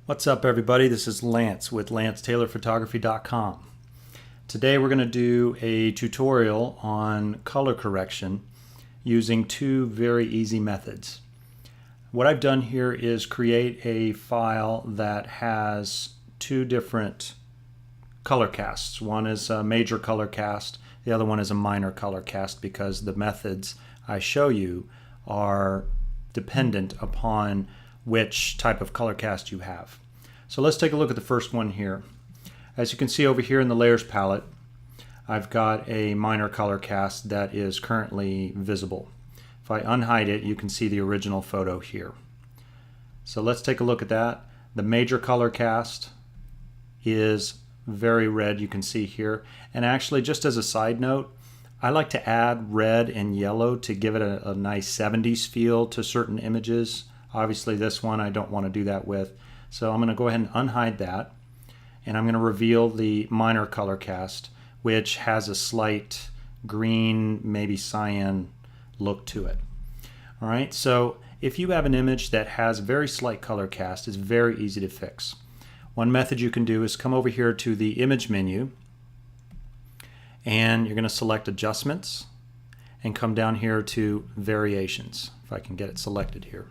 What's up, everybody? This is Lance with LanceTaylorPhotography.com. Today we're going to do a tutorial on color correction using two very easy methods. What I've done here is create a file that has two different color casts. One is a major color cast, the other one is a minor color cast, because the methods I show you are dependent upon which type of color cast you have. So let's take a look at the first one here. As you can see over here in the layers palette, I've got a minor color cast that is currently visible. If I unhide it, you can see the original photo here. So let's take a look at that. The major color cast is very red, you can see here. And actually, just as a side note, I like to add red and yellow to give it a nice 70s feel to certain images. Obviously this one I don't want to do that with. So I'm going to go ahead and unhide that, and I'm going to reveal the minor color cast, which has a slight green, maybe cyan look to it. All right, so if you have an image that has very slight color cast, it's very easy to fix. One method you can do is come over here to the image menu, and you're going to select adjustments and come down here to variations, if I can get it selected here.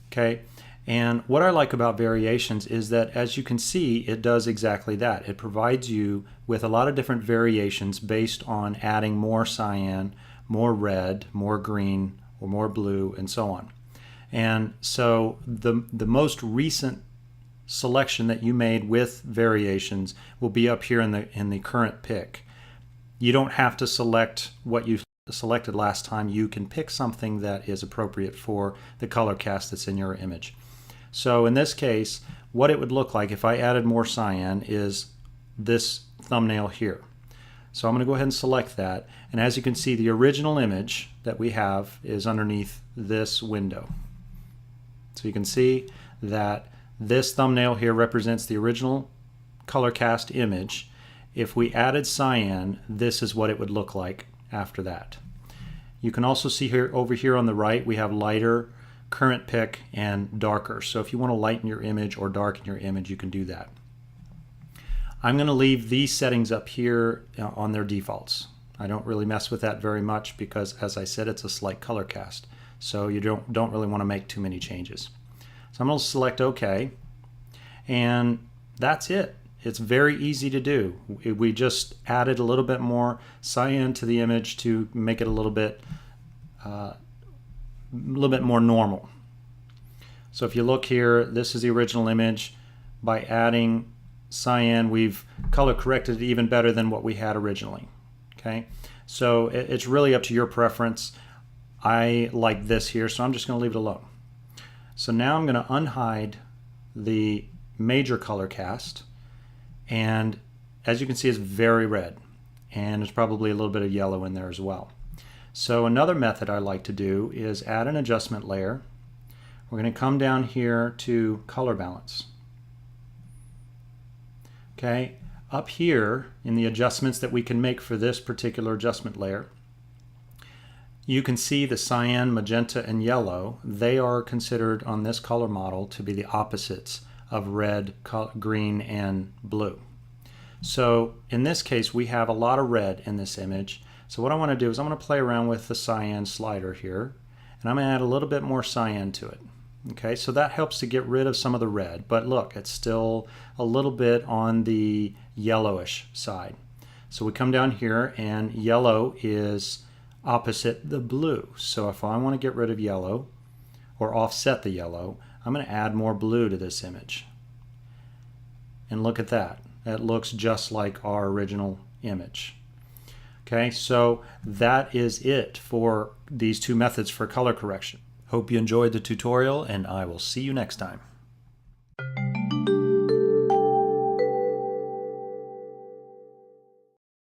Okay, and what I like about variations is that, as you can see, it does exactly that. It provides you with a lot of different variations based on adding more cyan, more red, more green, or more blue, and so on. And so the most recent selection that you made with variations will be up here in the current pick. You don't have to select what you selected last time. You can pick something that is appropriate for the color cast that's in your image. So in this case, what it would look like if I added more cyan is this thumbnail here. So I'm going to go ahead and select that, and as you can see, the original image that we have is underneath this window. So you can see that this thumbnail here represents the original color cast image. If we added cyan, this is what it would look like after that. You can also see here, over here on the right, we have lighter, current pick, and darker. So if you want to lighten your image or darken your image, you can do that. I'm going to leave these settings up here on their defaults. I don't really mess with that very much because, as I said, it's a slight color cast. So you don't really want to make too many changes. So I'm going to select OK, and that's it. It's very easy to do. We just added a little bit more cyan to the image to make it a little bit more normal. So if you look here, this is the original image. By adding cyan, we've color corrected it even better than what we had originally. Okay, so it's really up to your preference. I like this here, so I'm just going to leave it alone. So now I'm going to unhide the major color cast. And as you can see, it's very red, and there's probably a little bit of yellow in there as well. So another method I like to do is add an adjustment layer. We're going to come down here to color balance. Okay, up here in the adjustments that we can make for this particular adjustment layer, you can see the cyan, magenta, and yellow. They are considered on this color model to be the opposites of red, green, and blue. So in this case, we have a lot of red in this image. So what I want to do is I'm going to play around with the cyan slider here, and I'm going to add a little bit more cyan to it. Okay, so that helps to get rid of some of the red, but look, it's still a little bit on the yellowish side. So we come down here, and yellow is opposite the blue. So if I want to get rid of yellow or offset the yellow, I'm going to add more blue to this image. And look at that. That looks just like our original image. Okay, so that is it for these two methods for color correction. Hope you enjoyed the tutorial, and I will see you next time.